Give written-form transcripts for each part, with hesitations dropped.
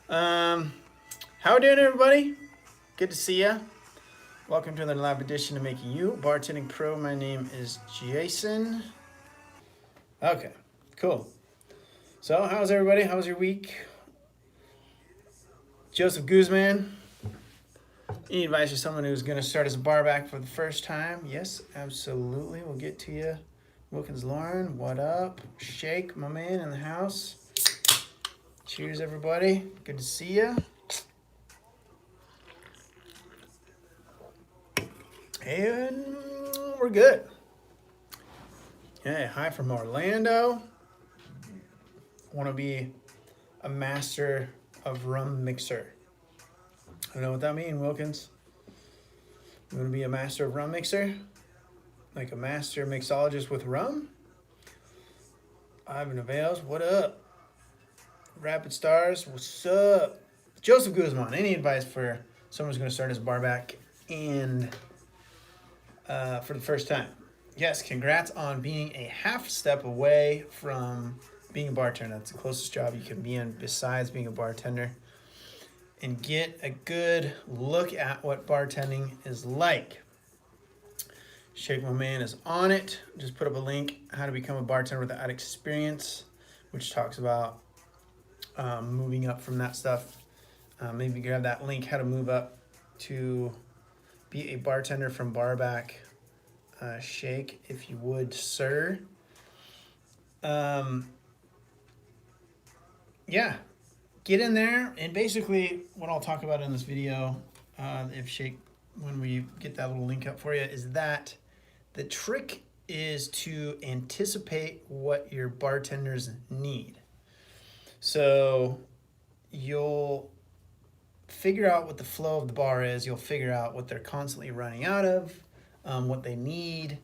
How we doing, everybody? Good to see ya. Welcome to another live edition of Making You Bartending Pro. My name is Jason. Okay, cool. So, how's everybody? How's your week? Joseph Guzman. Any advice for someone who's going to start as a barback for the first time? Yes, absolutely. We'll get to you. Wilkins Lauren, what up? Shake, my man, in the house. Cheers, everybody. Good to see ya. And we're good. Hey, hi from Orlando. Want to be a master of rum mixer. I don't know what that means, Wilkins. You want to be a master of rum mixer? Like a master mixologist with rum? Ivan Avails, what up? Rapid Stars, what's up? Joseph Guzman, any advice for someone who's going to start as a barback and for the first time? Yes, congrats on being a half step away from being a bartender. That's the closest job you can be in besides being a bartender. And get a good look at what bartending is like. Shake My Man is on it. Just put up a link, how to become a bartender without experience, which talks about moving up from that stuff. Maybe grab that link, how to move up to be a bartender from barback. Shake, if you would, sir. Yeah, get in there, and basically what I'll talk about in this video, if Shake, when we get that little link up for you, is that the trick is to anticipate what your bartenders need. So you'll figure out what the flow of the bar is. You'll figure out what they're constantly running out of, what they need.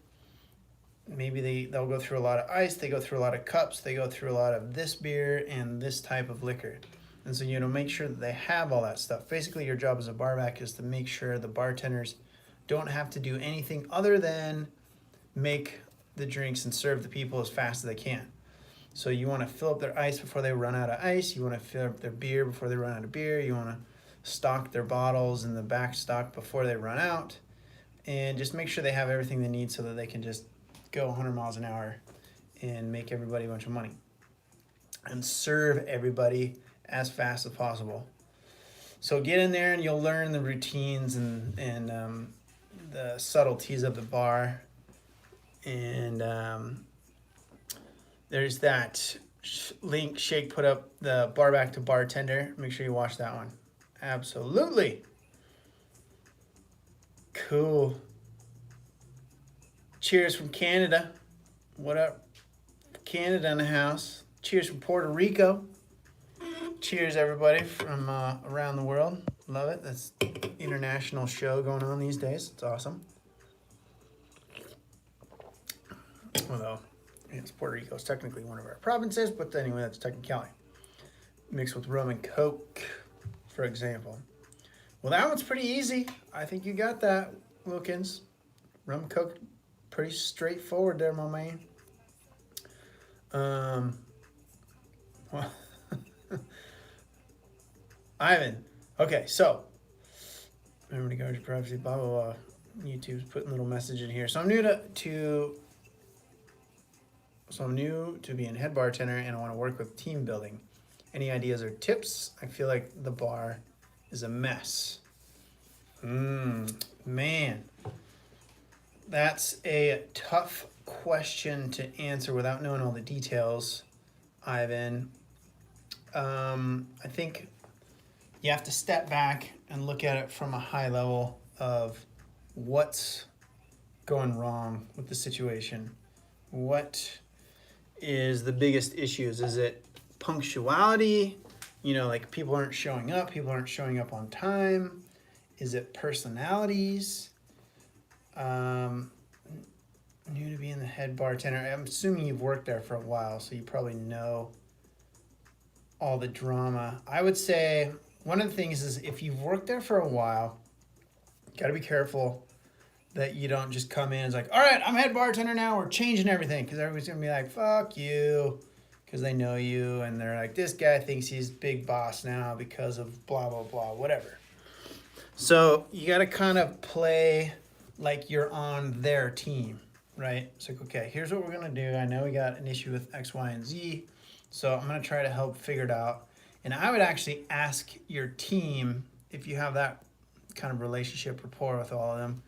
Maybe they'll go through a lot of ice, they go through a lot of cups, they go through a lot of this beer and this type of liquor. And so, make sure that they have all that stuff. Basically, your job as a barback is to make sure the bartenders don't have to do anything other than make the drinks and serve the people as fast as they can. So you want to fill up their ice before they run out of ice. You want to fill up their beer before they run out of beer. You want to stock their bottles in the back stock before they run out. And just make sure they have everything they need so that they can just go 100 miles an hour and make everybody a bunch of money. And serve everybody as fast as possible. So get in there and you'll learn the routines and the subtleties of the bar. And there's that link Shake put up, the barback to bartender. Make sure you watch that one. Absolutely. Cool. Cheers from Canada. What up? Canada in the house. Cheers from Puerto Rico. Cheers, everybody from around the world. Love it. That's international show going on these days. It's awesome. Although, it's Puerto Rico. It's technically one of our provinces, but anyway, that's technicality. Mixed with rum and Coke, for example. Well, that one's pretty easy. I think you got that, Wilkins. Rum and Coke, pretty straightforward there, my man. Well, Ivan. Okay, so remember to guard your privacy, blah, blah, blah. YouTube's putting a little message in here. So I'm new to being head bartender, and I want to work with team building. Any ideas or tips? I feel like the bar is a mess. Man. That's a tough question to answer without knowing all the details, Ivan. I think you have to step back and look at it from a high level of what's going wrong with the situation. What is the biggest issues? Is it punctuality? Like people aren't showing up on time. Is it personalities? New to being the head bartender. I'm assuming you've worked there for a while, so you probably know all the drama. I would say one of the things is if you've worked there for a while, you got to be careful that you don't just come in and it's like, all right, I'm head bartender now, we're changing everything, because everybody's going to be like, fuck you, because they know you and they're like, this guy thinks he's big boss now because of blah, blah, blah, whatever. So you got to kind of play like you're on their team, right? It's like, okay, here's what we're going to do. I know we got an issue with X, Y, and Z, so I'm going to try to help figure it out. And I would actually ask your team, if you have that kind of relationship rapport with all of them,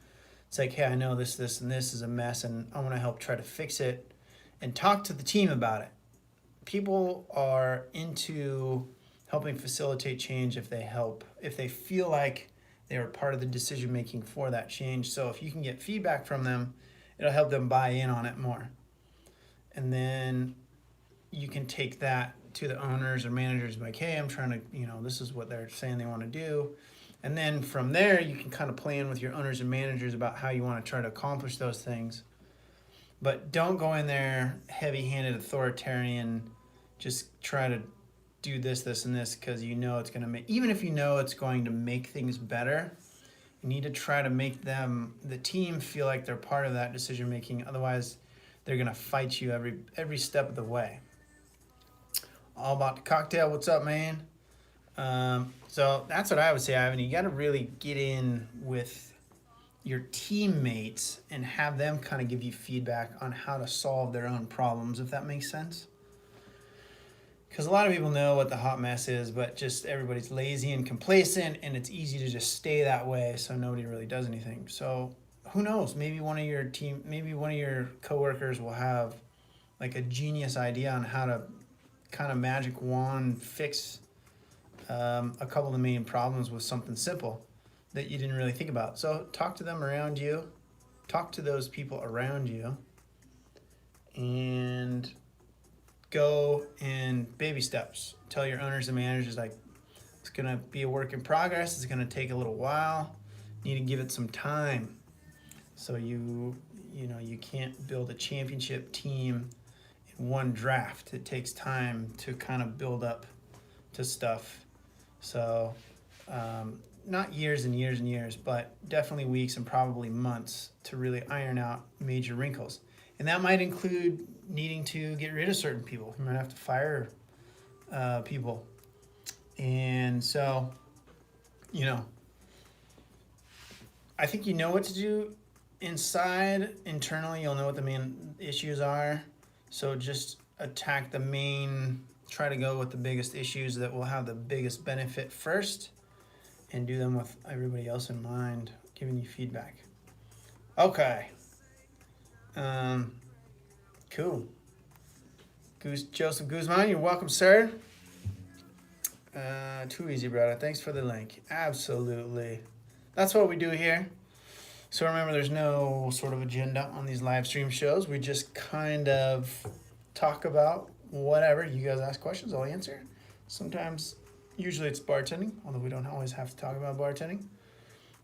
it's like, hey, I know this, this, and this is a mess, and I want to help try to fix it, and talk to the team about it. People are into helping facilitate change if they feel like they are part of the decision making for that change. So if you can get feedback from them, it'll help them buy in on it more. And then you can take that to the owners or managers like, hey, I'm trying to, this is what they're saying they want to do. And then from there, you can kind of plan with your owners and managers about how you want to try to accomplish those things. But don't go in there heavy-handed, authoritarian, just try to do this, this, and this, because it's going to make, even if it's going to make things better, you need to try to make the team feel like they're part of that decision making. Otherwise, they're going to fight you every step of the way. All about the cocktail. What's up, man? So that's what I would say, Ivan. You got to really get in with your teammates and have them kind of give you feedback on how to solve their own problems, if that makes sense. Because a lot of people know what the hot mess is, but just everybody's lazy and complacent, and it's easy to just stay that way, so nobody really does anything. So who knows? Maybe one of your coworkers will have like a genius idea on how to kind of magic wand fix a couple of the main problems with something simple that you didn't really think about. So talk to them around you, talk to those people around you, and go in baby steps. Tell your owners and managers, like, it's gonna be a work in progress. It's gonna take a little while. You need to give it some time. So you can't build a championship team in one draft. It takes time to kind of build up to stuff. So not years and years and years, but definitely weeks and probably months to really iron out major wrinkles. And that might include needing to get rid of certain people. You might have to fire people. And so, I think you know what to do inside. Internally, you'll know what the main issues are. So just attack try to go with the biggest issues that will have the biggest benefit first, and do them with everybody else in mind, giving you feedback. Okay. Cool. Joseph Guzman, you're welcome, sir. Too easy, brother. Thanks for the link. Absolutely. That's what we do here. So remember, there's no sort of agenda on these live stream shows. We just kind of talk about whatever. You guys ask questions, I'll answer. Usually it's bartending, although we don't always have to talk about bartending.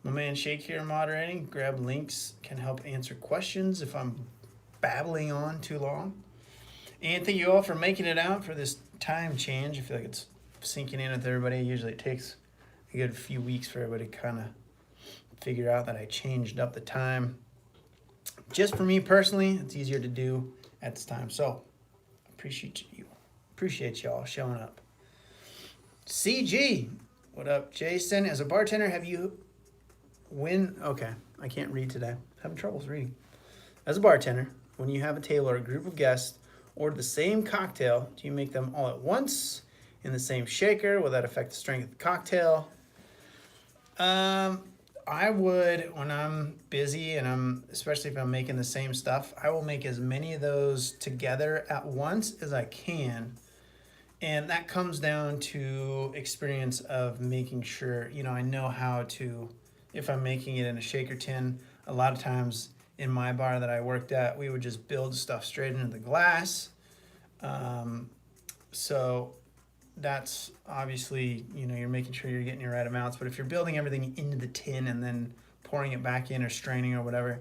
My man Shake here moderating. Grab links, can help answer questions if I'm babbling on too long. And thank you all for making it out for this time change. I feel like it's sinking in with everybody. Usually it takes a good few weeks for everybody to kind of figure out that I changed up the time. Just for me personally, it's easier to do at this time. So appreciate y'all showing up. CG, what up, Jason? As a bartender, okay, I can't read today. Having troubles reading. As a bartender, when you have a table or a group of guests order the same cocktail, do you make them all at once in the same shaker? Will that affect the strength of the cocktail? I would, when I'm busy and especially if I'm making the same stuff, I will make as many of those together at once as I can. And that comes down to experience of making sure, I know how to, if I'm making it in a shaker tin, a lot of times in my bar that I worked at, we would just build stuff straight into the glass. So that's obviously, you're making sure you're getting your right amounts. But if you're building everything into the tin and then pouring it back in or straining or whatever,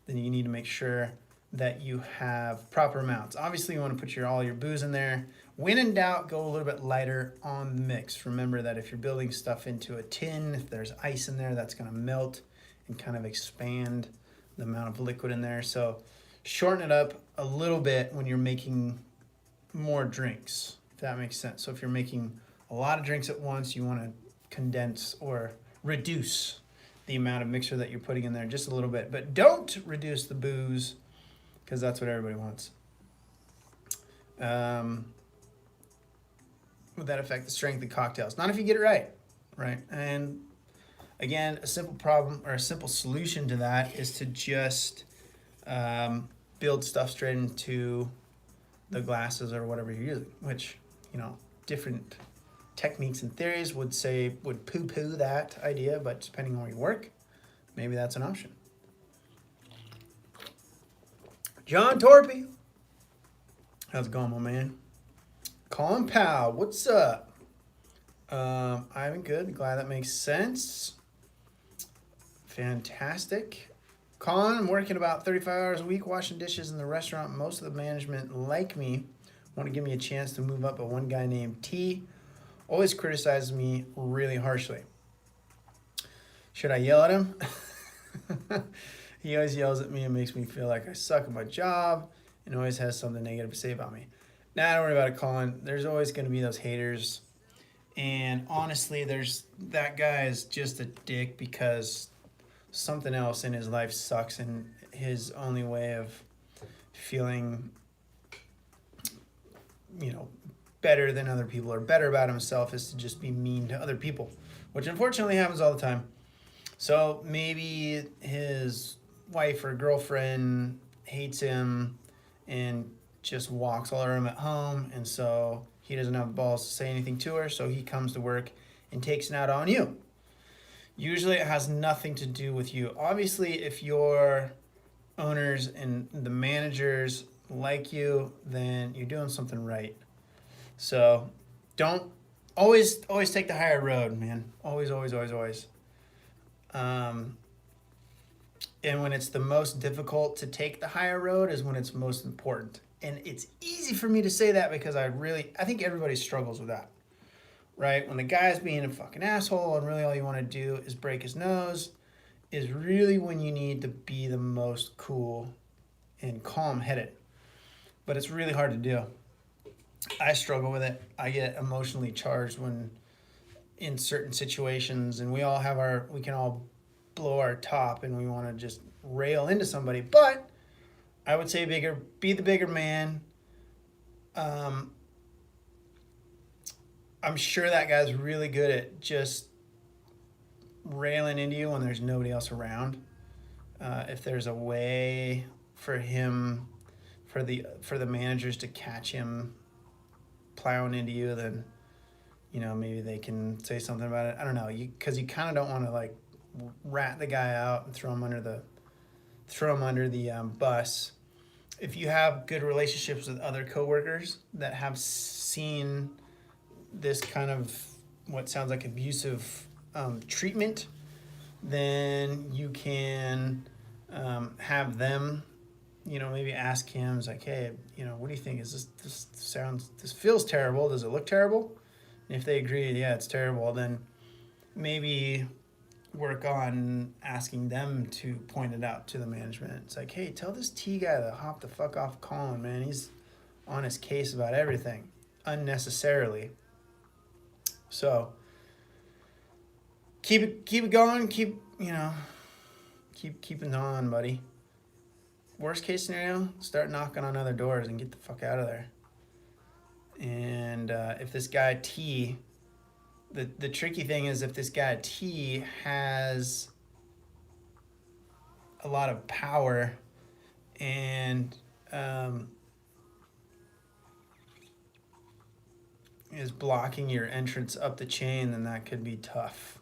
then you need to make sure that you have proper amounts. Obviously, you want to put all your booze in there. When in doubt, go a little bit lighter on the mix. Remember that if you're building stuff into a tin, if there's ice in there, that's going to melt and kind of expand the amount of liquid in there. So shorten it up a little bit when you're making more drinks, if that makes sense. So if you're making a lot of drinks at once, you want to condense or reduce the amount of mixer that you're putting in there just a little bit. But don't reduce the booze, because that's what everybody wants. Would that affect the strength of cocktails? Not if you get it right, right? And again, a simple problem or a simple solution to that is to just build stuff straight into the glasses or whatever you're using, which, you know, different techniques and theories would poo-poo that idea, but depending on where you work, maybe that's an option. John Torpy, how's it going, my man? Colin Powell, what's up? I'm good. Glad that makes sense. Fantastic. Colin, I'm working about 35 hours a week washing dishes in the restaurant. Most of the management, like me, want to give me a chance to move up, but one guy named T always criticizes me really harshly. Should I yell at him? He always yells at me and makes me feel like I suck at my job and always has something negative to say about me. Nah, don't worry about it, Colin. There's always going to be those haters. And honestly, that guy is just a dick because something else in his life sucks, and his only way of feeling, you know, better than other people or better about himself is to just be mean to other people, which unfortunately happens all the time. So maybe his wife or girlfriend hates him and just walks all over him at home, and so he doesn't have the balls to say anything to her, so he comes to work and takes it out on you. Usually it has nothing to do with you. Obviously, if your owners and the managers like you, then you're doing something right. So don't always take the higher road, man. Always. And when it's the most difficult to take the higher road is when it's most important. And it's easy for me to say that because I think everybody struggles with that, right? When the guy's being a fucking asshole and really all you want to do is break his nose is really when you need to be the most cool and calm-headed. But it's really hard to do. I struggle with it. I get emotionally charged when in certain situations, and we can all blow our top and we want to just rail into somebody. But I would say be the bigger man. I'm sure that guy's really good at just railing into you when there's nobody else around. If there's a way for him, for the managers to catch him plowing into you, then, you know, maybe they can say something about it. I don't know, because you kind of don't want to like rat the guy out and throw him under the bus. If you have good relationships with other coworkers that have seen this kind of what sounds like abusive treatment, then you can have them, you know, maybe ask him, it's like, hey, you know, what do you think? This feels terrible. Does it look terrible? And if they agree, yeah, it's terrible, then maybe work on asking them to point it out to the management. It's like, hey, tell this T guy to hop the fuck off Colin, man. He's on his case about everything unnecessarily. So keep it going. Keep keeping on, buddy. Worst case scenario, start knocking on other doors and get the fuck out of there. And if this guy T, the tricky thing is if this guy T has a lot of power and is blocking your entrance up the chain, then that could be tough.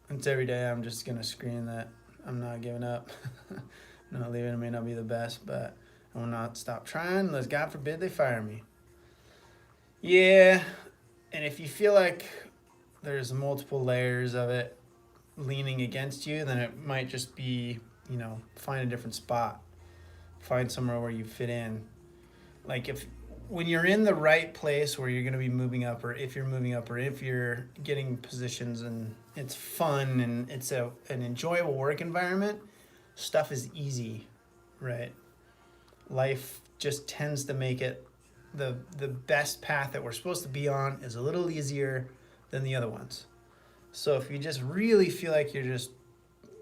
It's every day I'm just going to scream that I'm not giving up. I'm not leaving. It may not be the best, but I will not stop trying unless, God forbid, they fire me. Yeah, and if you feel like there's multiple layers of it leaning against you, then it might just be, you know, find a different spot. Find somewhere where you fit in. Like when you're in the right place where you're going to be moving up, or if you're moving up, or if you're getting positions and it's fun and it's an enjoyable work environment, stuff is easy, right? Life just tends to make it the best path that we're supposed to be on is a little easier than the other ones. So if you just really feel like you're just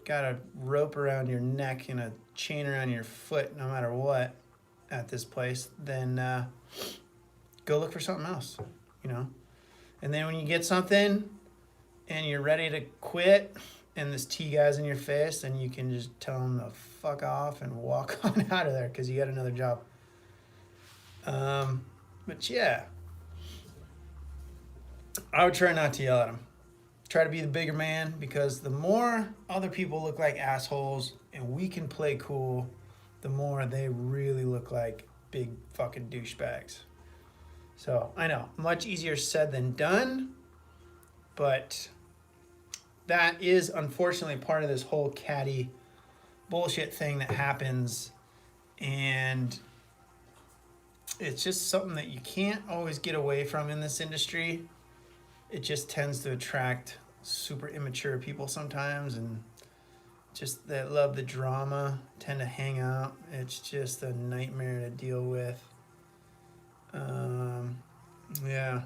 got a rope around your neck and a chain around your foot no matter what at this place, then go look for something else, you know. And then when you get something and you're ready to quit and this T guy's in your face, then you can just tell him to fuck off and walk on out of there because you got another job. But yeah, I would try not to yell at him. Try to be the bigger man, because the more other people look like assholes and we can play cool, the more they really look like big fucking douchebags. So I know, much easier said than done, but that is unfortunately part of this whole catty bullshit thing that happens, and it's just something that you can't always get away from in this industry. It just tends to attract super immature people sometimes, and just that love the drama tend to hang out. It's just a nightmare to deal with. Yeah.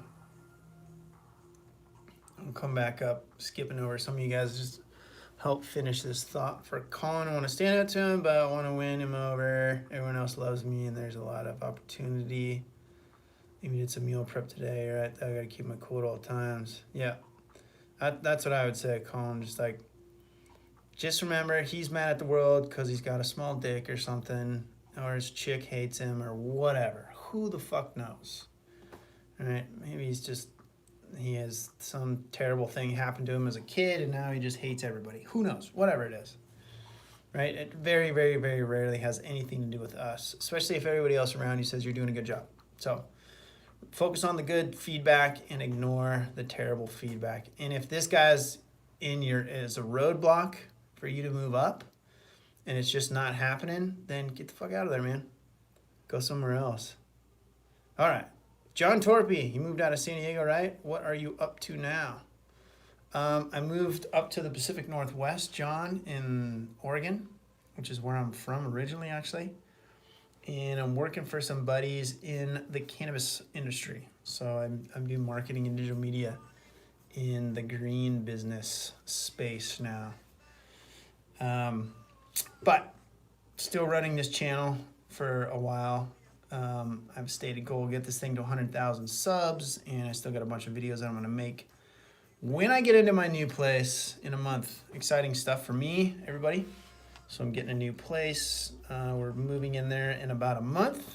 I'll come back up, skipping over some of you guys. Just help finish this thought for Colin. I want to stand up to him, but I want to win him over. Everyone else loves me, and there's a lot of opportunity. Maybe did some meal prep today, right? I gotta keep my cool at all times. Yeah, that's what I would say, Colin. Just remember, he's mad at the world because he's got a small dick or something, or his chick hates him or whatever. Who the fuck knows? All right, maybe he has some terrible thing happen to him as a kid and now he just hates everybody. Who knows? Whatever it is, right? It very, very, very rarely has anything to do with us, especially if everybody else around you says you're doing a good job. So focus on the good feedback and ignore the terrible feedback. And if this guy's is a roadblock for you to move up and it's just not happening, then get the fuck out of there, man. Go somewhere else. All right. John Torpy, you moved out of San Diego, right? What are you up to now? I moved up to the Pacific Northwest, John, in Oregon, which is where I'm from originally, actually. And I'm working for some buddies in the cannabis industry. So I'm doing marketing and digital media in the green business space now. But still running this channel for a while. I've a stated goal to get this thing to 100,000 subs, and I still got a bunch of videos that I'm going to make when I get into my new place in a month. Exciting stuff for me, everybody. So I'm getting a new place. We're moving in there in about a month.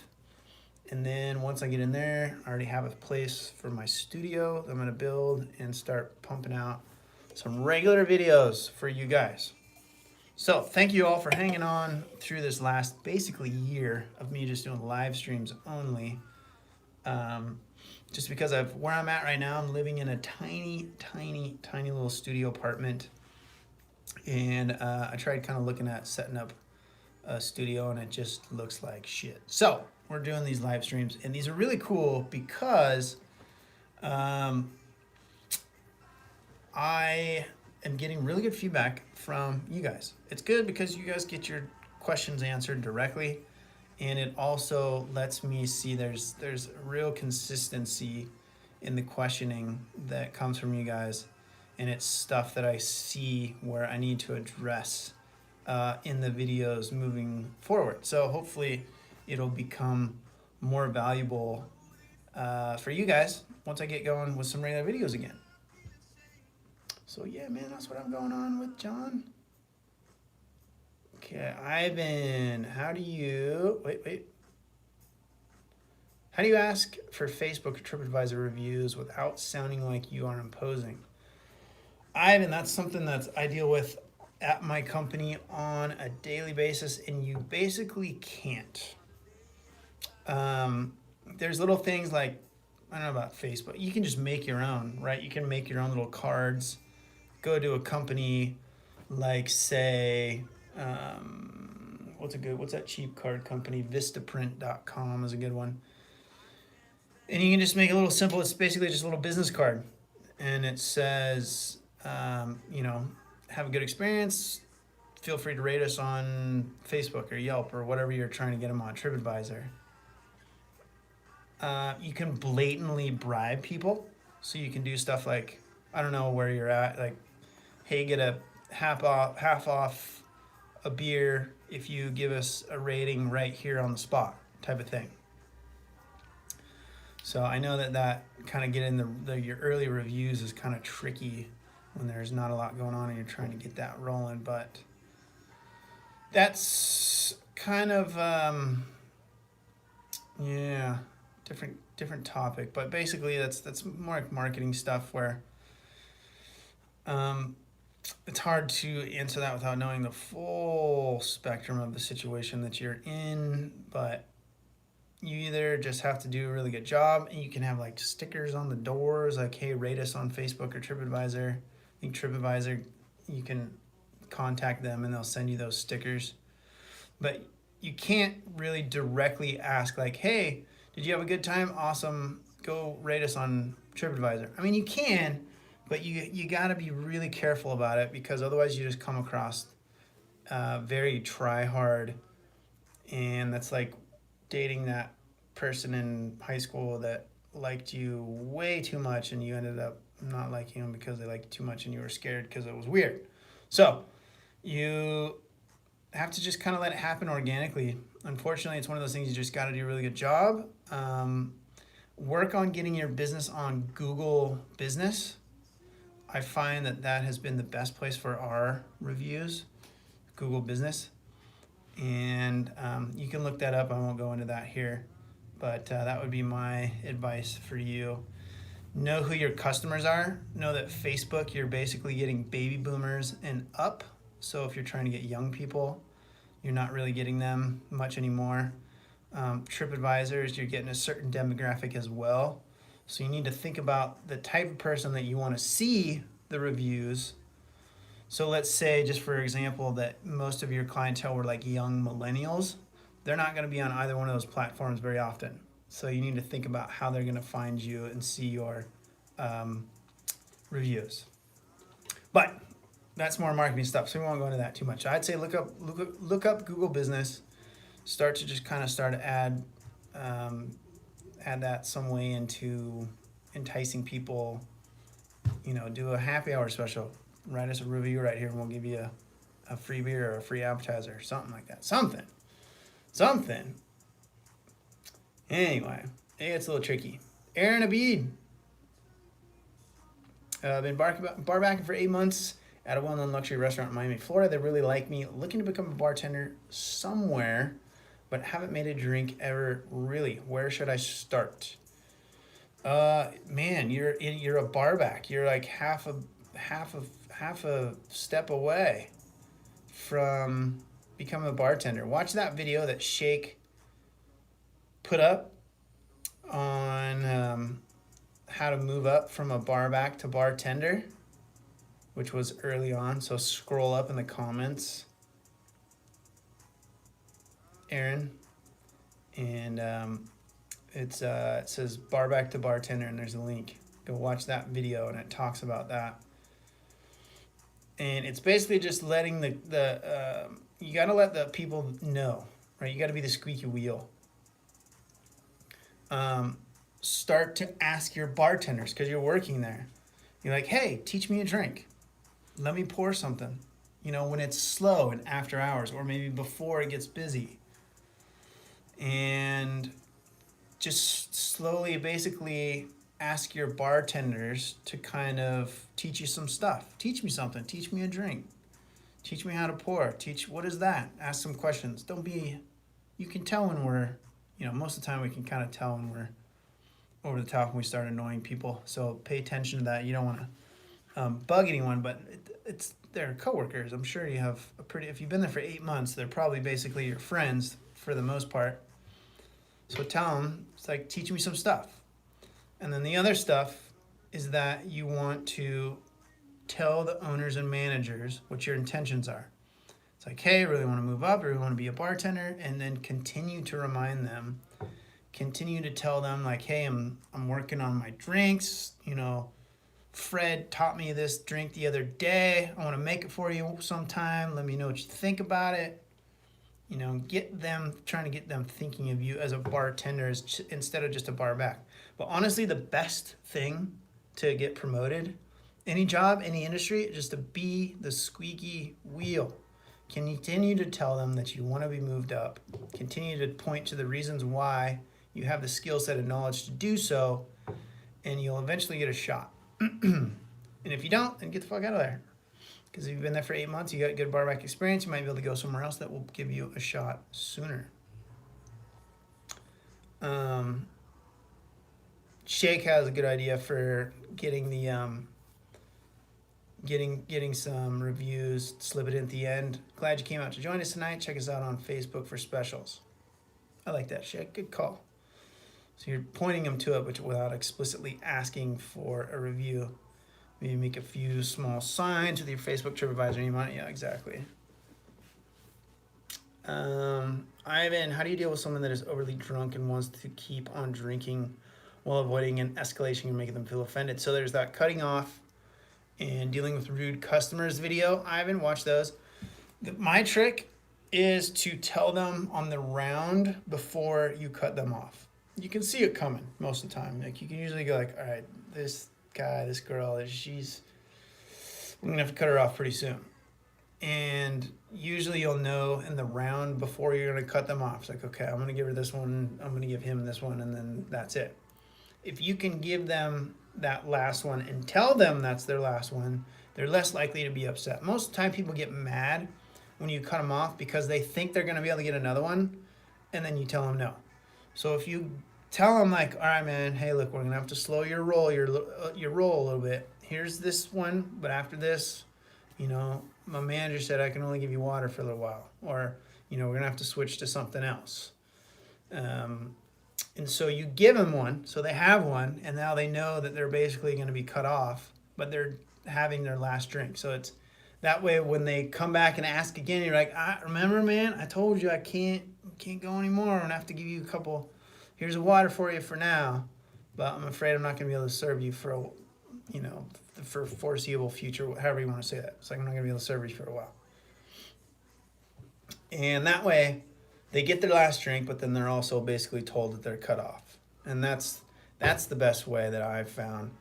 And then once I get in there, I already have a place for my studio that I'm going to build and start pumping out some regular videos for you guys. So thank you all for hanging on through this last basically year of me just doing live streams only. Just because of where I'm at right now, I'm living in a tiny, tiny, tiny little studio apartment. And I tried kind of looking at setting up a studio and it just looks like shit. So we're doing these live streams, and these are really cool because I am getting really good feedback from you guys. It's good because you guys get your questions answered directly, and it also lets me see there's real consistency in the questioning that comes from you guys, and it's stuff that I see where I need to address in the videos moving forward. So hopefully it'll become more valuable for you guys once I get going with some regular videos again. So yeah, man, that's what I'm going on with, John. Okay, Ivan, how do you ask for Facebook or Tripadvisor reviews without sounding like you are imposing? Ivan, that's something that I deal with at my company on a daily basis, and you basically can't. There's little things like, I don't know about Facebook, you can just make your own, right? You can make your own little cards. Go to a company like, say, what's that cheap card company? Vistaprint.com is a good one. And you can just make a little simple, it's basically just a little business card. And it says, you know, have a good experience. Feel free to rate us on Facebook or Yelp or whatever you're trying to get them on, Tripadvisor. You can blatantly bribe people. So you can do stuff like, I don't know where you're at, like, hey, get a half off a beer if you give us a rating right here on the spot type of thing. So I know that kind of getting your early reviews is kind of tricky when there's not a lot going on and you're trying to get that rolling, but that's kind of yeah, different topic, but basically that's more like marketing stuff where it's hard to answer that without knowing the full spectrum of the situation that you're in, but you either just have to do a really good job, and you can have like stickers on the doors like, hey, rate us on Facebook or Tripadvisor. I think Tripadvisor, you can contact them and they'll send you those stickers. But you can't really directly ask like, hey, did you have a good time? Awesome, go rate us on Tripadvisor. I mean, you can, but you got to be really careful about it, because otherwise you just come across very try hard, and that's like dating that person in high school that liked you way too much and you ended up not liking them because they liked you too much and you were scared because it was weird. So you have to just kind of let it happen organically. Unfortunately, it's one of those things you just got to do a really good job. Work on getting your business on Google Business. I find that has been the best place for our reviews, Google Business. And you can look that up. I won't go into that here, but that would be my advice for you. Know who your customers are. Know that Facebook, you're basically getting baby boomers and up. So if you're trying to get young people, you're not really getting them much anymore. Tripadvisors, you're getting a certain demographic as well. So you need to think about the type of person that you want to see the reviews. So let's say, just for example, that most of your clientele were like young millennials. They're not going to be on either one of those platforms very often. So you need to think about how they're going to find you and see your reviews. But that's more marketing stuff, so we won't go into that too much. I'd say look up Google Business. Start to add that some way into enticing people. You know, do a happy hour special. Write us a review right here and we'll give you a free beer or a free appetizer or something like that. Something. Anyway, it gets a little tricky. Aaron Abid. Been bar backing for 8 months at a well-known luxury restaurant in Miami, Florida. They really like me. Looking to become a bartender somewhere, but haven't made a drink ever really. Where should I start? Man, you're a bar back. You're like half a step away from becoming a bartender. Watch that video that Shake put up on how to move up from a bar back to bartender, which was early on. So scroll up in the comments, Aaron, and it says bar back to bartender, and there's a link. Go watch that video, and it talks about that. And it's basically just letting you got to let the people know, right? You got to be the squeaky wheel. Start to ask your bartenders, because you're working there. You're like, hey, teach me a drink. Let me pour something, you know, when it's slow and after hours, or maybe before it gets busy. And just slowly, basically, ask your bartenders to kind of teach you some stuff. Teach me something. Teach me a drink. Teach me how to pour. What is that? Ask some questions. You can tell when we're, most of the time we can kind of tell when we're over the top when we start annoying people. So pay attention to that. You don't want to bug anyone, but they're coworkers. I'm sure you have if you've been there for 8 months, they're probably basically your friends for the most part. So tell them, it's like, teach me some stuff. And then the other stuff is that you want to tell the owners and managers what your intentions are. It's like, hey, I really want to move up, I really want to be a bartender, and then continue to remind them, continue to tell them, like, hey, I'm working on my drinks, Fred taught me this drink the other day, I want to make it for you sometime, let me know what you think about it. You know, trying to get them thinking of you as a bartender instead of just a bar back. But honestly, the best thing to get promoted, any job, any industry, just to be the squeaky wheel. Continue to tell them that you want to be moved up. Continue to point to the reasons why you have the skill set and knowledge to do so, and you'll eventually get a shot. And if you don't, then get the fuck out of there. Because if you've been there for 8 months, you got good bar back experience, you might be able to go somewhere else that will give you a shot sooner. Shake has a good idea for getting the getting some reviews. Slip it in at the end. Glad you came out to join us tonight. Check us out on Facebook for specials. I like that, Shake. Good call. So you're pointing them to it, but without explicitly asking for a review. Maybe make a few small signs with your Facebook Tripadvisor name on it. Yeah, exactly. Ivan, how do you deal with someone that is overly drunk and wants to keep on drinking while avoiding an escalation and making them feel offended? So there's that cutting off and dealing with rude customers video. Ivan, watch those. My trick is to tell them on the round before you cut them off. You can see it coming most of the time. Like you can usually go like, all right, this guy, this girl, we're gonna have to cut her off pretty soon. And usually you'll know in the round before you're gonna cut them off. It's like, okay, I'm gonna give her this one, I'm gonna give him this one, and then that's it. If you can give them that last one and tell them that's their last one, they're less likely to be upset. Most of the time people get mad when you cut them off because they think they're gonna be able to get another one, and then you tell them no. So if you tell them like, all right, man, hey, look, we're gonna have to slow your roll a little bit. Here's this one, but after this, you know, my manager said I can only give you water for a little while, or you know, we're gonna have to switch to something else. And so you give them one, so they have one, and now they know that they're basically gonna be cut off, but they're having their last drink. So it's that way when they come back and ask again, you're like, remember, man, I told you I can't go anymore. I'm gonna have to give you a couple. Here's a water for you for now, but I'm afraid I'm not going to be able to serve you for, you know, for foreseeable future, however you want to say that. It's like I'm not going to be able to serve you for a while. And that way, they get their last drink, but then they're also basically told that they're cut off. And that's the best way that I've found.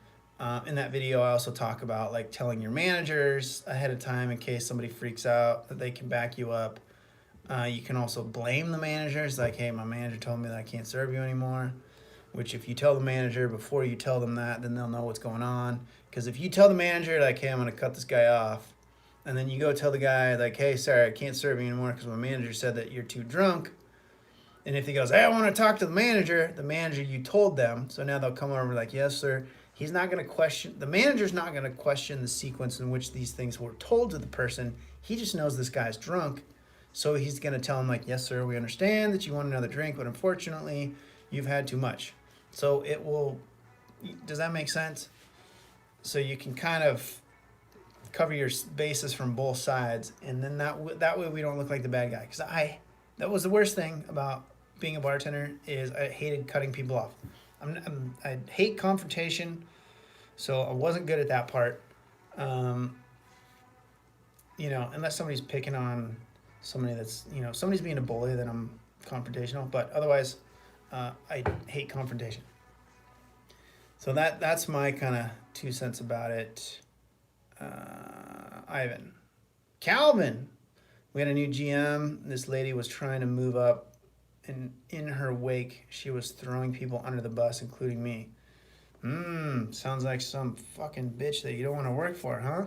In that video, I also talk about like telling your managers ahead of time in case somebody freaks out that they can back you up. You can also blame the managers, like, hey, my manager told me that I can't serve you anymore, which if you tell the manager before you tell them that, then they'll know what's going on. Because if you tell the manager, like, hey, I'm going to cut this guy off, and then you go tell the guy, like, hey, sorry, I can't serve you anymore because my manager said that you're too drunk, and if he goes, hey, I want to talk to the manager you told them, so now they'll come over like, yes, sir. He's not going to question, the manager's not going to question the sequence in which these things were told to the person. He just knows this guy's drunk. So he's going to tell him like, yes, sir, we understand that you want another drink, but unfortunately, you've had too much. So it will, does that make sense? So you can kind of cover your bases from both sides, and then that way we don't look like the bad guy. Because that was the worst thing about being a bartender is I hated cutting people off. I hate confrontation, so I wasn't good at that part. You know, unless somebody's picking on somebody that's, you know, somebody's being a bully, then I'm confrontational. But otherwise, I hate confrontation. So that's my kind of 2 cents about it. Ivan. Calvin. We had a new GM. This lady was trying to move up, and in her wake, she was throwing people under the bus, including me. Sounds like some fucking bitch that you don't want to work for, huh?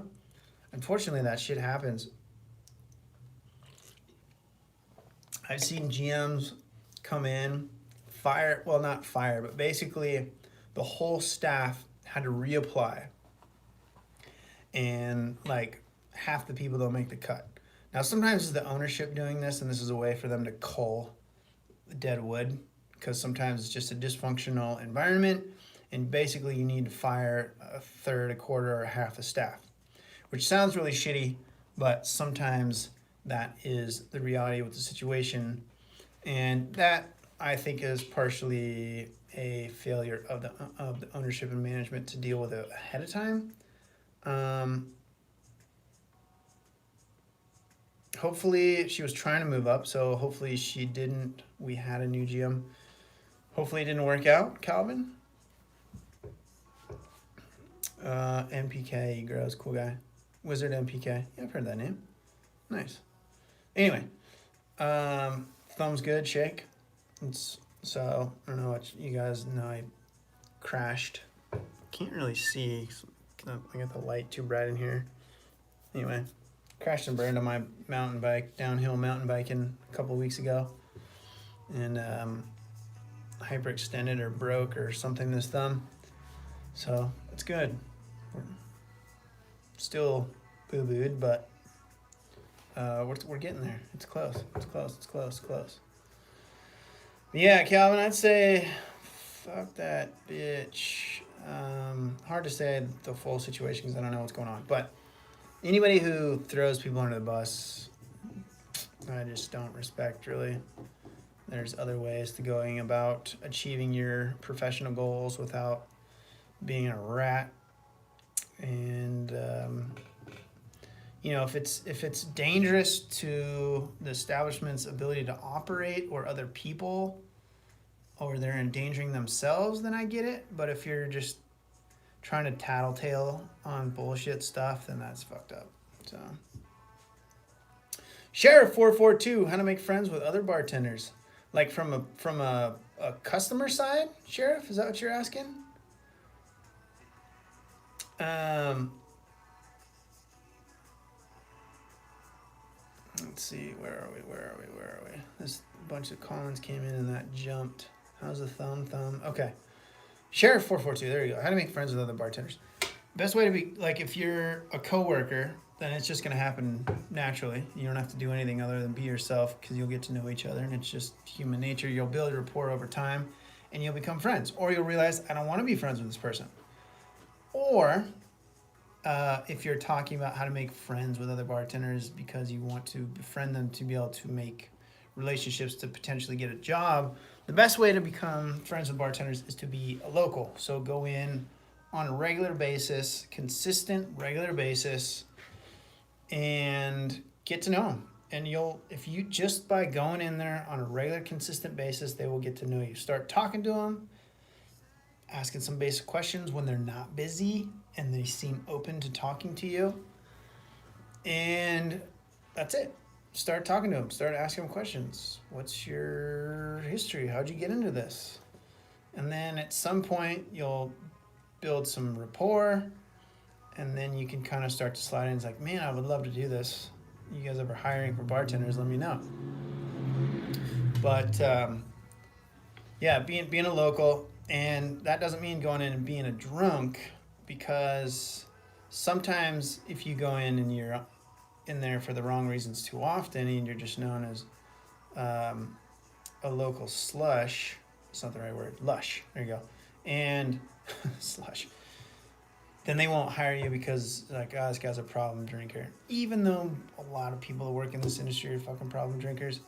Unfortunately, that shit happens. I've seen GMs come in, not fire, but basically the whole staff had to reapply. And like half the people don't make the cut. Now, sometimes it's the ownership doing this, and this is a way for them to cull dead wood, because sometimes it's just a dysfunctional environment, and basically you need to fire a third, a quarter, or half the staff, which sounds really shitty, but sometimes that is the reality with the situation. And that, I think, is partially a failure of the ownership and management to deal with it ahead of time. hopefully she was trying to move up, so hopefully she didn't. We had a new GM. Hopefully it didn't work out, Calvin. MPK, gross, cool guy. Wizard MPK. Yeah, I've heard that name. Nice. Anyway, thumbs good, shake. So, I don't know what you guys know. I crashed. Can't really see. I got the light too bright in here. Anyway, crashed and burned on my mountain bike, downhill mountain biking a couple weeks ago. And hyperextended or broke or something this thumb. So, it's good. Still boo-booed, but we're getting there. It's close. It's close. It's close. It's close. But yeah, Calvin, I'd say fuck that bitch. Hard to say the full situation because I don't know what's going on. But anybody who throws people under the bus, I just don't respect, really. There's other ways to going about achieving your professional goals without being a rat. And you know, if it's dangerous to the establishment's ability to operate or other people, or they're endangering themselves, then I get it. But if you're just trying to tattletale on bullshit stuff, then that's fucked up. So, Sheriff 442, how to make friends with other bartenders, like from a customer side. Sheriff, is that what you're asking? Let's see, where are we? This bunch of comments came in and that jumped. How's the thumb? Okay. Sheriff 442, there you go. How to make friends with other bartenders. Best way to be, like, if you're a coworker, then it's just going to happen naturally. You don't have to do anything other than be yourself because you'll get to know each other, and it's just human nature. You'll build rapport over time, and you'll become friends. Or you'll realize, I don't want to be friends with this person. Or if you're talking about how to make friends with other bartenders because you want to befriend them to be able to make relationships to potentially get a job, the best way to become friends with bartenders is to be a local. So go in on a regular basis, consistent regular basis, and get to know them. And if you just by going in there on a regular, consistent basis, they will get to know you. Start talking to them, asking some basic questions when they're not busy and they seem open to talking to you. And that's it. Start talking to them. Start asking them questions. What's your history? How'd you get into this? And then at some point, you'll build some rapport, and then you can kind of start to slide in. It's like, man, I would love to do this. You guys ever hiring for bartenders, let me know. But yeah, being a local, and that doesn't mean going in and being a drunk, because sometimes if you go in and you're in there for the wrong reasons too often and you're just known as a local slush, it's not the right word, lush, there you go, and slush, then they won't hire you because, like, oh, this guy's a problem drinker. Even though a lot of people that work in this industry are fucking problem drinkers,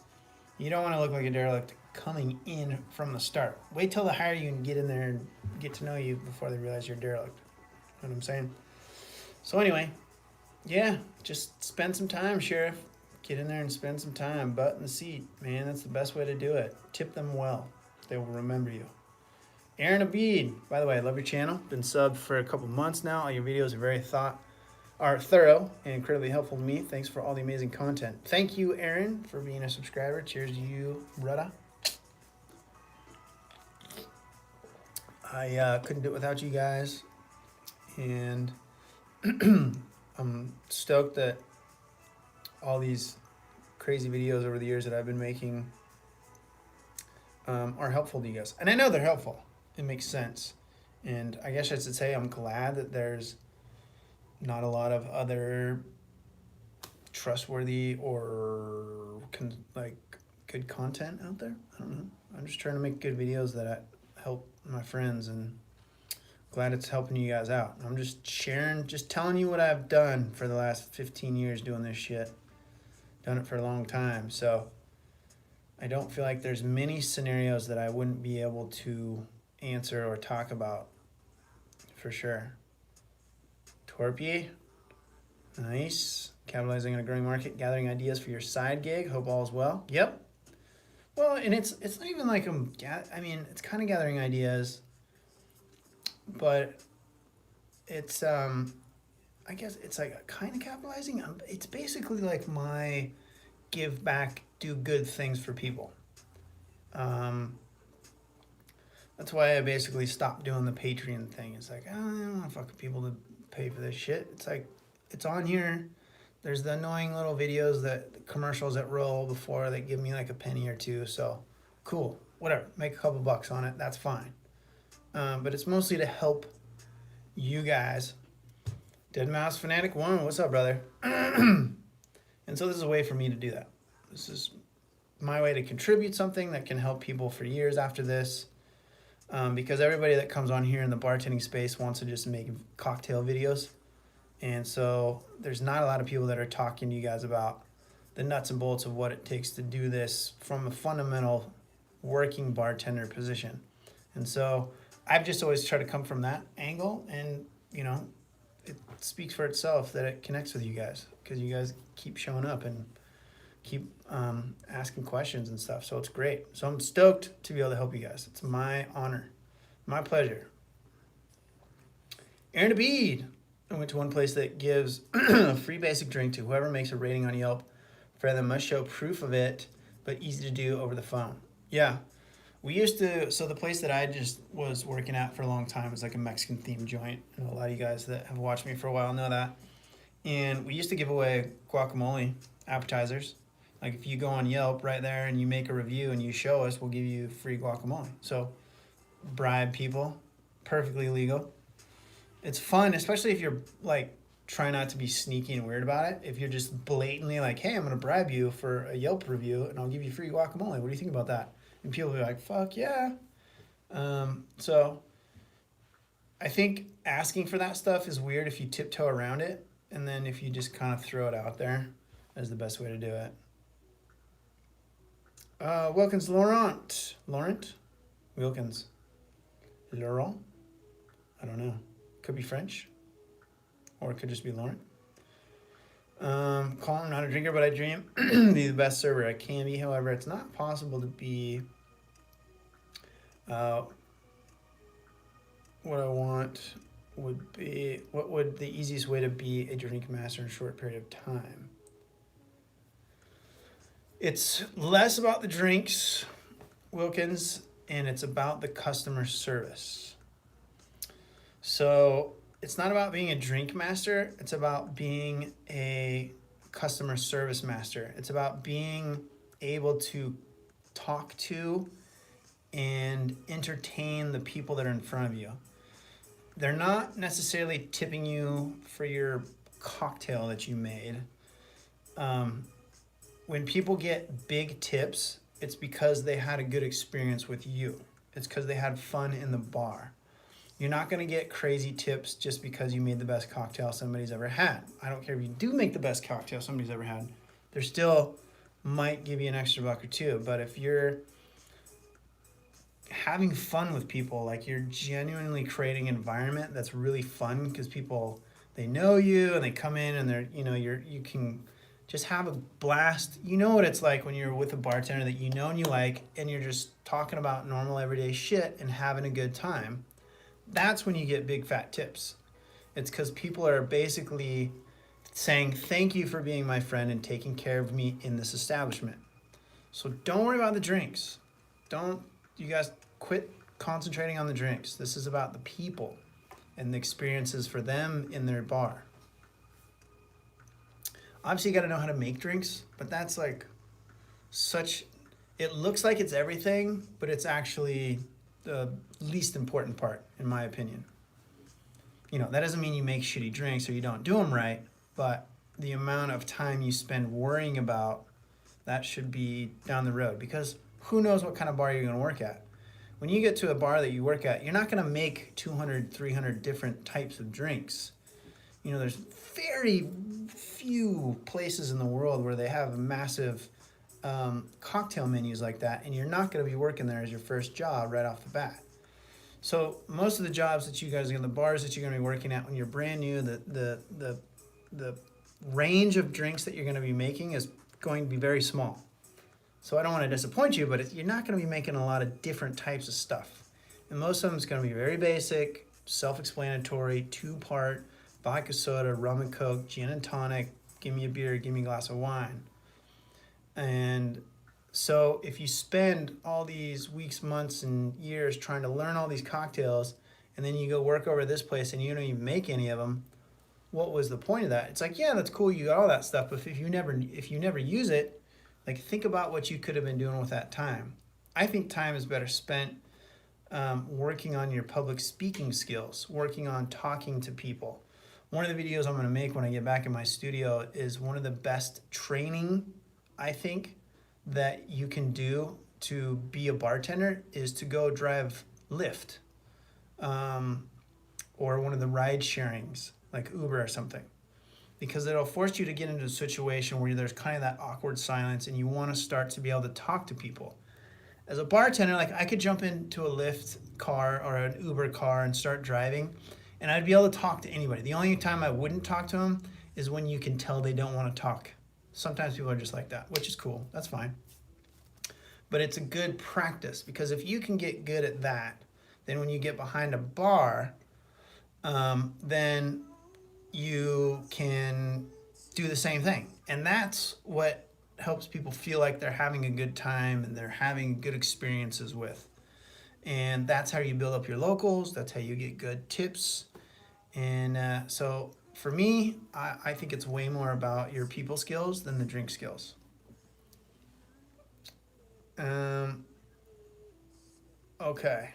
you don't want to look like a derelict coming in from the start. Wait till they hire you and get in there and get to know you before they realize you're a derelict. You know what I'm saying? So anyway, yeah, just spend some time, Sheriff. Get in there and spend some time. Butt in the seat, man. That's the best way to do it. Tip them well. They will remember you. Aaron Abid, by the way, I love your channel. Been subbed for a couple months now. All your videos are very thorough and incredibly helpful to me. Thanks for all the amazing content. Thank you, Aaron, for being a subscriber. Cheers to you, brother. I couldn't do it without you guys. And I'm stoked that all these crazy videos over the years that I've been making are helpful to you guys. And I know they're helpful. It makes sense. And I guess I should say I'm glad that there's not a lot of other trustworthy or good content out there. I don't know. I'm just trying to make good videos that help my friends, and glad it's helping you guys out. I'm just sharing, just telling you what I've done for the last 15 years doing this shit. Done it for a long time. So I don't feel like there's many scenarios that I wouldn't be able to answer or talk about, for sure. Torpy, Nice. Capitalizing on a growing market, gathering ideas for your side gig. Hope all is well. Yep. Well, and it's not even like I mean, it's kind of gathering ideas, but it's I guess it's like kind of capitalizing. It's basically like my give back, do good things for people. That's why I basically stopped doing the Patreon thing. It's like, I don't want to fuck with people to pay for this shit. It's like, it's on here. There's the annoying little videos the commercials that roll before that give me like a penny or two. So cool, whatever, make a couple bucks on it. That's fine. But it's mostly to help you guys. Dead Mouse Fanatic 1, what's up, brother? And so this is a way for me to do that. This is my way to contribute something that can help people for years after this. Because everybody that comes on here in the bartending space wants to just make cocktail videos. And so there's not a lot of people that are talking to you guys about the nuts and bolts of what it takes to do this from a fundamental working bartender position. And so I've just always tried to come from that angle, and, you know, it speaks for itself that it connects with you guys, because you guys keep showing up and keep asking questions and stuff. So it's great. So I'm stoked to be able to help you guys. It's my honor, my pleasure. Aaron Abede. I went to one place that gives a free basic drink to whoever makes a rating on Yelp. For them must show proof of it, but easy to do over the phone. Yeah. We used to, so the place that I just was working at for a long time was like a Mexican themed joint. And a lot of you guys that have watched me for a while know that. And we used to give away guacamole appetizers. Like if you go on Yelp right there and you make a review and you show us, we'll give you free guacamole. So bribe people, perfectly legal. It's fun, especially if you're like trying not to be sneaky and weird about it. If you're just blatantly like, hey, I'm going to bribe you for a Yelp review and I'll give you free guacamole. What do you think about that? And people will be like, fuck yeah. So I think asking for that stuff is weird if you tiptoe around it. And then if you just kind of throw it out there, that's the best way to do it. Wilkins Laurent. Wilkins. Laurent? I don't know. Could be French. Or it could just be Laurent. Colin, not a drinker, but I dream be the best server I can be. However, it's not possible to be what I want would be, what would the easiest way to be a drink master in a short period of time? It's less about the drinks, Wilkins, and it's about the customer service. So it's not about being a drink master. It's about being a customer service master. It's about being able to talk to and entertain the people that are in front of you. They're not necessarily tipping you for your cocktail that you made. When people get big tips, it's because they had a good experience with you. It's because they had fun in the bar. You're not going to get crazy tips just because you made the best cocktail somebody's ever had. I don't care if you do make the best cocktail somebody's ever had. They still might give you an extra buck or two. But if you're having fun with people, like you're genuinely creating an environment that's really fun because people, they know you and they come in and they're, you know, you can just have a blast. You know what it's like when you're with a bartender that you know and you like, and you're just talking about normal everyday shit and having a good time. That's when you get big fat tips. It's because people are basically saying, thank you for being my friend and taking care of me in this establishment. So don't worry about the drinks. You guys quit concentrating on the drinks. This is about the people and the experiences for them in their bar. Obviously you got to know how to make drinks, but that's like it looks like it's everything, but it's actually the least important part, in my opinion. You know, that doesn't mean you make shitty drinks or you don't do them right, but the amount of time you spend worrying about that should be down the road, because who knows what kind of bar you're going to work at. When you get to a bar that you work at, you're not going to make 200, 300 different types of drinks. You know, there's very few places in the world where they have massive cocktail menus like that, and you're not going to be working there as your first job right off the bat. So most of the jobs that you guys are in, the bars that you're going to be working at when you're brand new, the range of drinks that you're going to be making is going to be very small. So I don't want to disappoint you, but you're not going to be making a lot of different types of stuff. And most of them is going to be very basic, self-explanatory, 2-part, vodka soda, rum and coke, gin and tonic, give me a beer, give me a glass of wine. And so if you spend all these weeks, months, and years trying to learn all these cocktails, and then you go work over this place and you don't even make any of them, what was the point of that? It's like, yeah, that's cool, you got all that stuff, but if you never use it, like, think about what you could have been doing with that time. I think time is better spent working on your public speaking skills, working on talking to people. One of the videos I'm going to make when I get back in my studio is one of the best training, I think, that you can do to be a bartender is to go drive Lyft or one of the ride sharings like Uber or something, because it'll force you to get into a situation where there's kind of that awkward silence and you want to start to be able to talk to people. As a bartender, like, I could jump into a Lyft car or an Uber car and start driving, and I'd be able to talk to anybody. The only time I wouldn't talk to them is when you can tell they don't want to talk. Sometimes people are just like that, which is cool. That's fine. But it's a good practice, because if you can get good at that, then when you get behind a bar, then you can do the same thing. And that's what helps people feel like they're having a good time and they're having good experiences with. And that's how you build up your locals. That's how you get good tips. And so for me, I think it's way more about your people skills than the drink skills. Okay.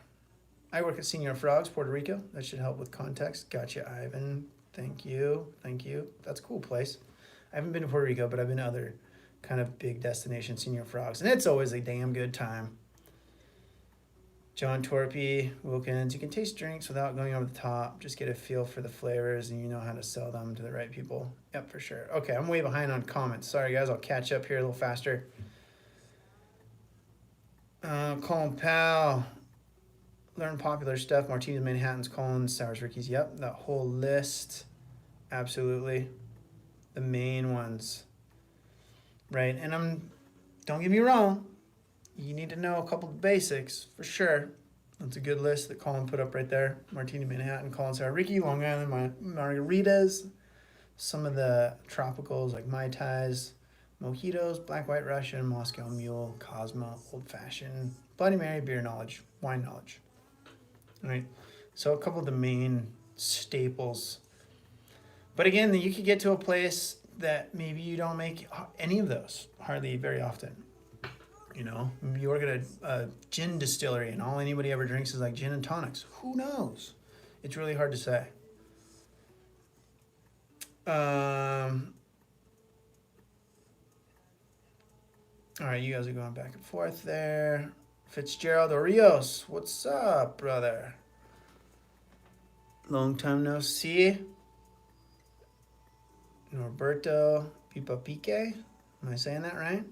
I work at Senor Frogs, Puerto Rico. That should help with context. Gotcha, Ivan. Thank you. Thank you. That's a cool place. I haven't been to Puerto Rico, but I've been to other kind of big destinations, Senor Frogs, and it's always a damn good time. John Torpy, Wilkins, you can taste drinks without going over the top. Just get a feel for the flavors and you know how to sell them to the right people. Yep, for sure. Okay, I'm way behind on comments. Sorry, guys. I'll catch up here a little faster. Colin Powell. Learn popular stuff. Martinis, Manhattans, Collins, Sours, Rickies. Yep, that whole list. Absolutely. The main ones. Right, and don't get me wrong, you need to know a couple of basics, for sure. That's a good list that Colin put up right there. Martini, Manhattan, Collins, Sour, Ricky, Long Island, margaritas, some of the tropicals like Mai Tais, mojitos, Black White Russian, Moscow Mule, Cosmo, Old Fashioned, Bloody Mary, beer knowledge, wine knowledge. All right, so a couple of the main staples. But again, you could get to a place that maybe you don't make any of those hardly very often. You know, maybe you work at a gin distillery and all anybody ever drinks is like gin and tonics. Who knows? It's really hard to say. All right, you guys are going back and forth there. Fitzgerald Orios, what's up, brother? Long time no see. Norberto Pipapique, am I saying that right?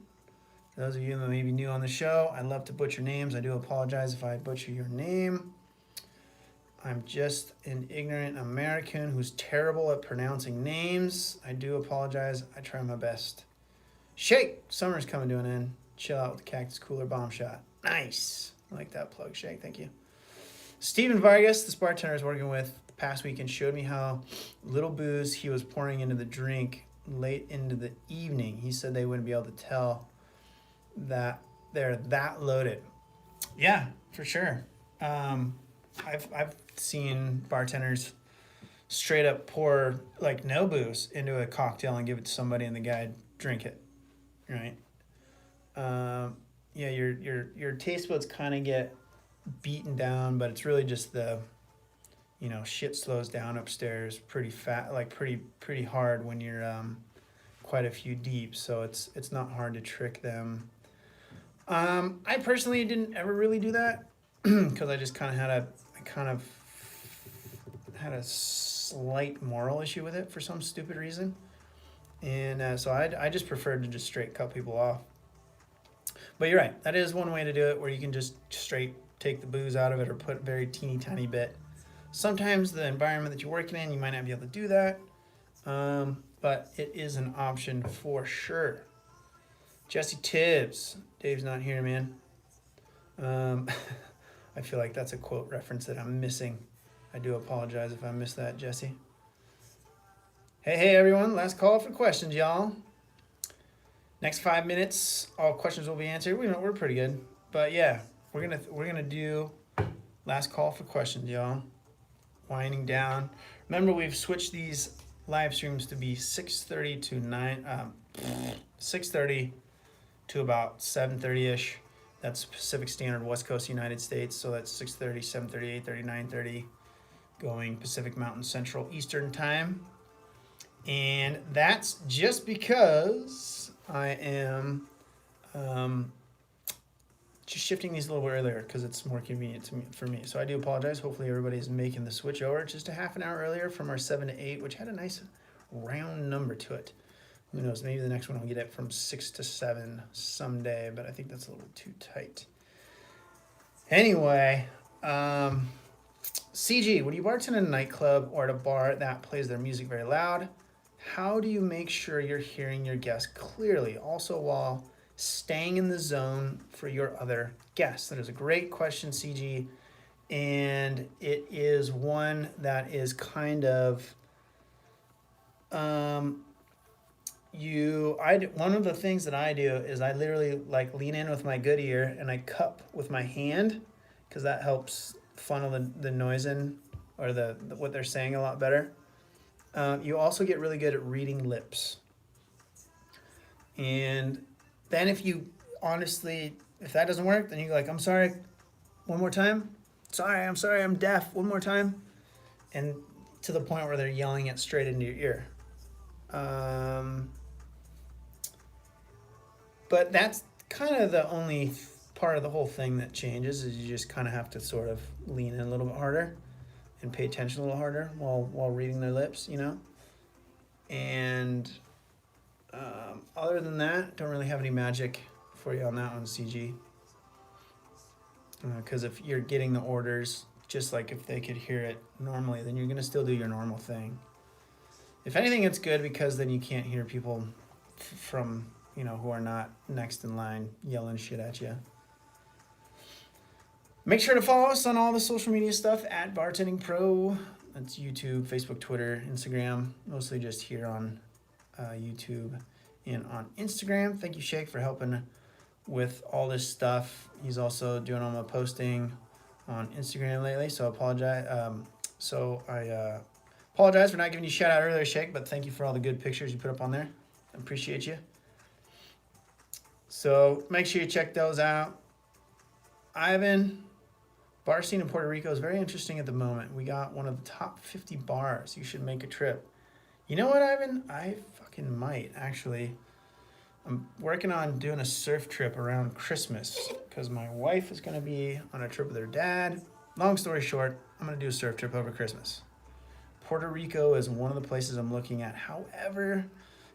For those of you who may be new on the show, I love to butcher names. I do apologize if I butcher your name. I'm just an ignorant American who's terrible at pronouncing names. I do apologize. I try my best. Shake, summer's coming to an end. Chill out with the Cactus Cooler Bomb Shot. Nice. I like that plug, Shake. Thank you. Steven Vargas, this bartender I was working with past weekend, showed me how little booze he was pouring into the drink late into the evening. He said they wouldn't be able to tell that they're that loaded. Yeah, for sure. I've seen bartenders straight up pour like no booze into a cocktail and give it to somebody and the guy drink it, right? Yeah, your taste buds kind of get beaten down, but it's really just the, you know, shit slows down upstairs pretty pretty hard when you're quite a few deep, so it's not hard to trick them. I personally didn't ever really do that because I just kind of had a slight moral issue with it for some stupid reason, and so I just preferred to just straight cut people off. But you're right, that is one way to do it, where you can just straight take the booze out of it or put a very teeny tiny bit. Sometimes the environment that you're working in, you might not be able to do that. but it is an option for sure. Jesse Tibbs. Dave's not here, man. I feel like that's a quote reference that I'm missing. I do apologize if I missed that, Jesse. Hey, everyone. Last call for questions, y'all. Next 5 minutes, all questions will be answered. We're pretty good. But yeah, we're gonna do last call for questions, y'all. Winding down. Remember, we've switched these live streams to be 6:30 to 6:30 to about 7:30ish. That's Pacific Standard, West Coast United States. So that's 6:30, 7:30, 8:30, 9:30, going Pacific Mountain Central Eastern Time. And that's just because I am just shifting these a little bit earlier because it's more convenient for me. So I do apologize. Hopefully everybody's making the switch over just a half an hour earlier from our 7 to 8, which had a nice round number to it. Who knows? Maybe the next one I'll get it from 6 to 7 someday, but I think that's a little too tight. Anyway, CG, when you bartend in a nightclub or at a bar that plays their music very loud, how do you make sure you're hearing your guests clearly, also while staying in the zone for your other guests? That is a great question, CG, and it is one that is kind of one of the things that I do is I literally like lean in with my good ear and I cup with my hand because that helps funnel the noise in, or the what they're saying a lot better. You also get really good at reading lips. And then if that doesn't work, then you go like, I'm sorry, one more time. Sorry, I'm sorry, I'm deaf, one more time. And to the point where they're yelling it straight into your ear. But that's kind of the only part of the whole thing that changes, is you just kind of have to sort of lean in a little bit harder and pay attention a little harder while reading their lips, you know? And other than that, don't really have any magic for you on that one, CG. Because if you're getting the orders, just like if they could hear it normally, then you're going to still do your normal thing. If anything, it's good because then you can't hear people from, who are not next in line yelling shit at you. Make sure to follow us on all the social media stuff at Bartending Pro. That's YouTube, Facebook, Twitter, Instagram. Mostly just here on YouTube and on Instagram. Thank you, Shake, for helping with all this stuff. He's also doing all my posting on Instagram lately, so I apologize. I apologize for not giving you a shout out earlier, Shake, but thank you for all the good pictures you put up on there. I appreciate you. So make sure you check those out. Ivan, bar scene in Puerto Rico is very interesting at the moment. We got one of the top 50 bars. You should make a trip. You know what, Ivan? I fucking might, actually. I'm working on doing a surf trip around Christmas because my wife is going to be on a trip with her dad. Long story short, I'm going to do a surf trip over Christmas. Puerto Rico is one of the places I'm looking at. However,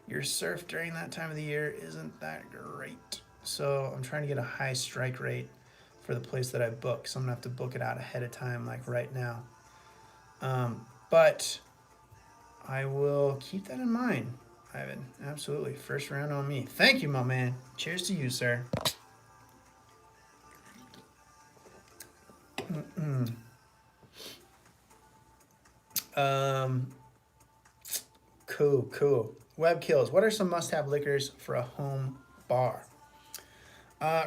your surf during that time of the year isn't that great. So I'm trying to get a high strike rate for the place that I book. So I'm going to have to book it out ahead of time, like right now. But I will keep that in mind, Ivan. Absolutely. First round on me. Thank you, my man. Cheers to you, sir. Cool. Web kills. What are some must-have liquors for a home bar?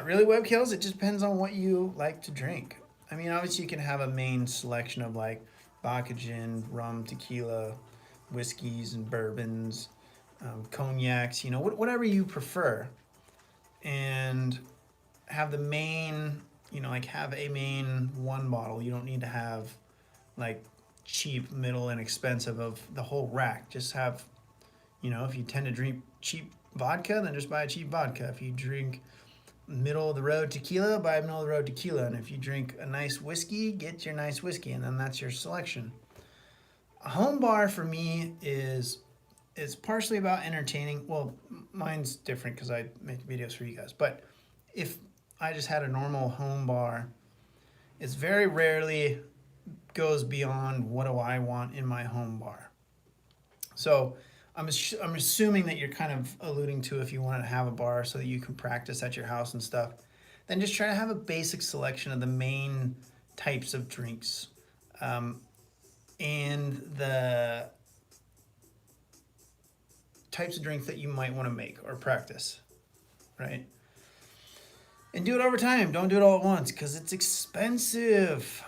Really, web kills, it just depends on what you like to drink. I mean, obviously you can have a main selection of like vodka, gin, rum, tequila, whiskeys and bourbons, cognacs, whatever you prefer. And have the main, have a main one bottle. You don't need to have like cheap, middle, and expensive of the whole rack. Just have, if you tend to drink cheap vodka, then just buy a cheap vodka. If you drink middle of the road tequila, buy a middle of the road tequila. And if you drink a nice whiskey, get your nice whiskey, and then that's your selection. A home bar for me is partially about entertaining. Well, mine's different because I make videos for you guys. But if I just had a normal home bar, it's very rarely goes beyond what do I want in my home bar. So I'm assuming that you're kind of alluding to if you want to have a bar so that you can practice at your house and stuff, then just try to have a basic selection of the main types of drinks, and the types of drinks that you might want to make or practice, right? And do it over time. Don't do it all at once because it's expensive.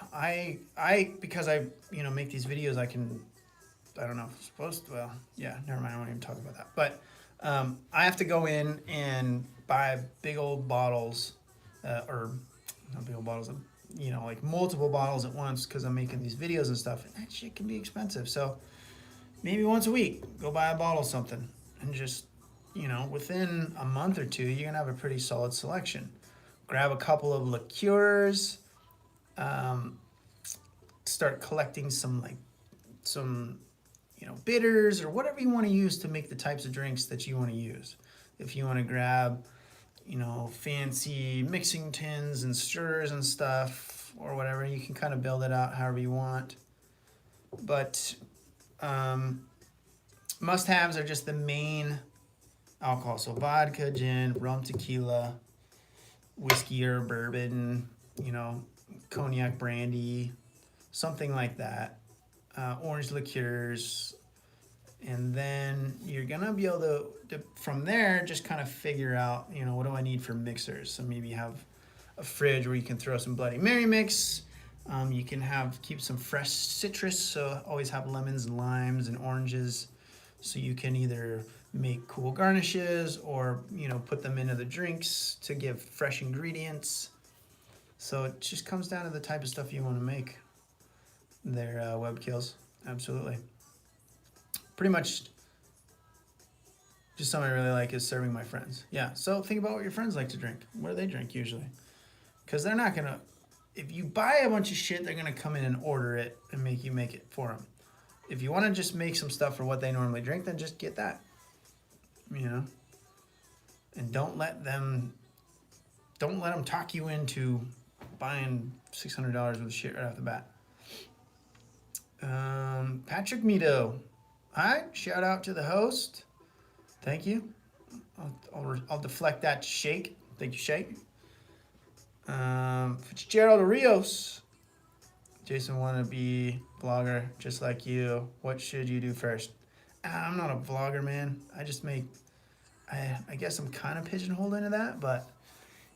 Because I make these videos, I don't know, well, yeah, never mind, I won't even talk about that. But I have to go in and buy big old bottles, or not big old bottles, like multiple bottles at once because I'm making these videos and stuff. And that shit can be expensive. So maybe once a week, go buy a bottle of something. And just, within a month or two, you're going to have a pretty solid selection. Grab a couple of liqueurs, start collecting some bitters or whatever you want to use to make the types of drinks that you want to use. If you want to grab, fancy mixing tins and stirrers and stuff or whatever, you can kind of build it out however you want. But must-haves are just the main alcohol. So vodka, gin, rum, tequila, whiskey or bourbon, cognac, brandy, something like that. Orange liqueurs. And then you're going to be able to, from there, just kind of figure out, what do I need for mixers? So maybe you have a fridge where you can throw some Bloody Mary mix. You can keep some fresh citrus. So always have lemons and limes and oranges. So you can either make cool garnishes or, put them into the drinks to give fresh ingredients. So it just comes down to the type of stuff you want to make. They're web kills. Absolutely. Pretty much just something I really like is serving my friends. Yeah, so think about what your friends like to drink. What do they drink usually? Because they're not going to, if you buy a bunch of shit, they're going to come in and order it and make you make it for them. If you want to just make some stuff for what they normally drink, then just get that. And don't let them talk you into buying $600 worth of shit right off the bat. Patrick Mito. Hi, shout out to the host. Thank you. I'll deflect that to Shake. Thank you, Shake. Fitzgerald Rios. Jason wanna be vlogger just like you. What should you do first? I'm not a vlogger, man. I guess I'm kind of pigeonholed into that, but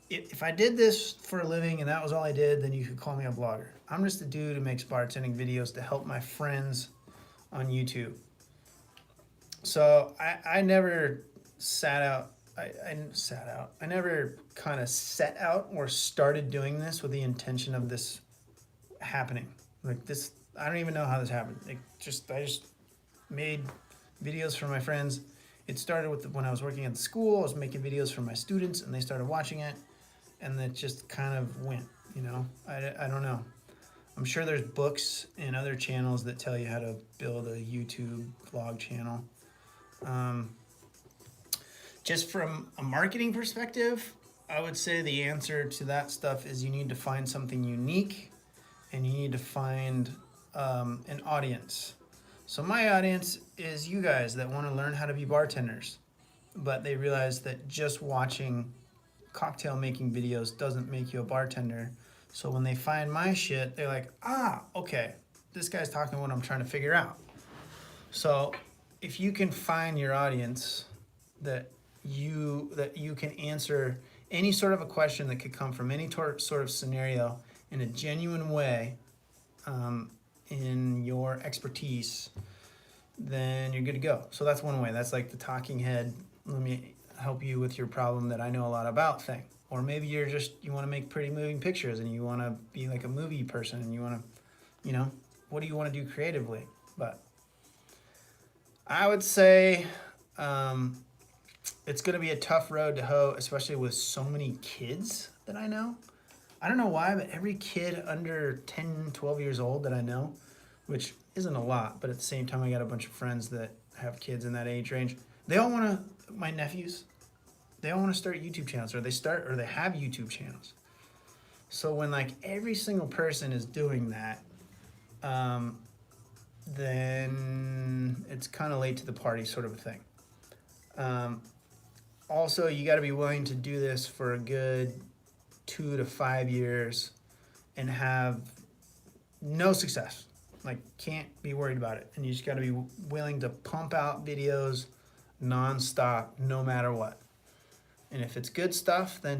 if I did this for a living and that was all I did, then you could call me a vlogger. I'm just a dude who makes bartending videos to help my friends on YouTube. So I never sat out. I never kind of set out or started doing this with the intention of this happening. Like this, I don't even know how this happened. I just made videos for my friends. It started with when I was working at the school. I was making videos for my students, and they started watching it, and it just kind of went. I don't know. I'm sure there's books and other channels that tell you how to build a YouTube vlog channel. Just from a marketing perspective, I would say the answer to that stuff is you need to find something unique, and you need to find an audience. So my audience is you guys that want to learn how to be bartenders, but they realize that just watching cocktail making videos doesn't make you a bartender. So when they find my shit, they're like, okay, this guy's talking what I'm trying to figure out. So if you can find your audience that you can answer any sort of a question that could come from any sort of scenario in a genuine way, in your expertise, then you're good to go. So that's one way. That's like the talking head, let me help you with your problem that I know a lot about thing. Or maybe you want to make pretty moving pictures and you want to be like a movie person and you want to, what do you want to do creatively? But I would say it's going to be a tough road to hoe, especially with so many kids that I know. I don't know why, but every kid under 10, 12 years old that I know, which isn't a lot, but at the same time, I got a bunch of friends that have kids in that age range. They all want to, my nephews, they all want to start YouTube channels, or they have YouTube channels. So when like every single person is doing that, then it's kind of late to the party, sort of a thing. Also, you got to be willing to do this for a good 2 to 5 years and have no success. Like, can't be worried about it. And you just got to be willing to pump out videos nonstop, no matter what. And if it's good stuff, then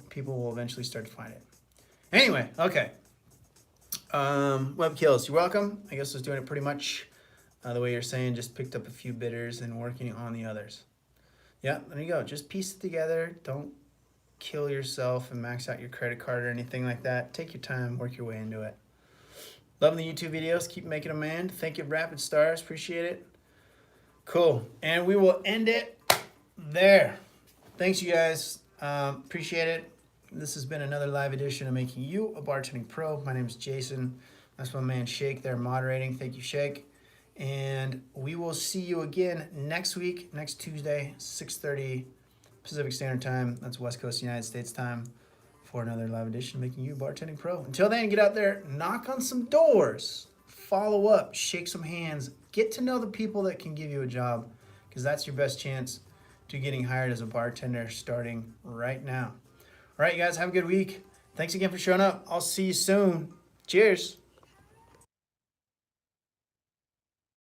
people will eventually start to find it. Anyway, okay. Web kills, you're welcome. I guess I was doing it pretty much the way you're saying, just picked up a few bidders and working on the others. Yeah, there you go. Just piece it together. Don't kill yourself and max out your credit card or anything like that. Take your time, work your way into it. Loving the YouTube videos. Keep making them, man. Thank you, Rapid Stars. Appreciate it. Cool. And we will end it there. Thanks, you guys. Appreciate it. This has been another live edition of Making You a Bartending Pro. My name is Jason. That's my man Shake there moderating. Thank you, Shake. And we will see you again next week, next Tuesday, 6:30 Pacific Standard Time. That's West Coast United States time for another live edition of Making You a Bartending Pro. Until then, get out there, knock on some doors, follow up, shake some hands, get to know the people that can give you a job, because that's your best chance to getting hired as a bartender starting right now. All right, you guys, have a good week. Thanks again for showing up. I'll see you soon. Cheers.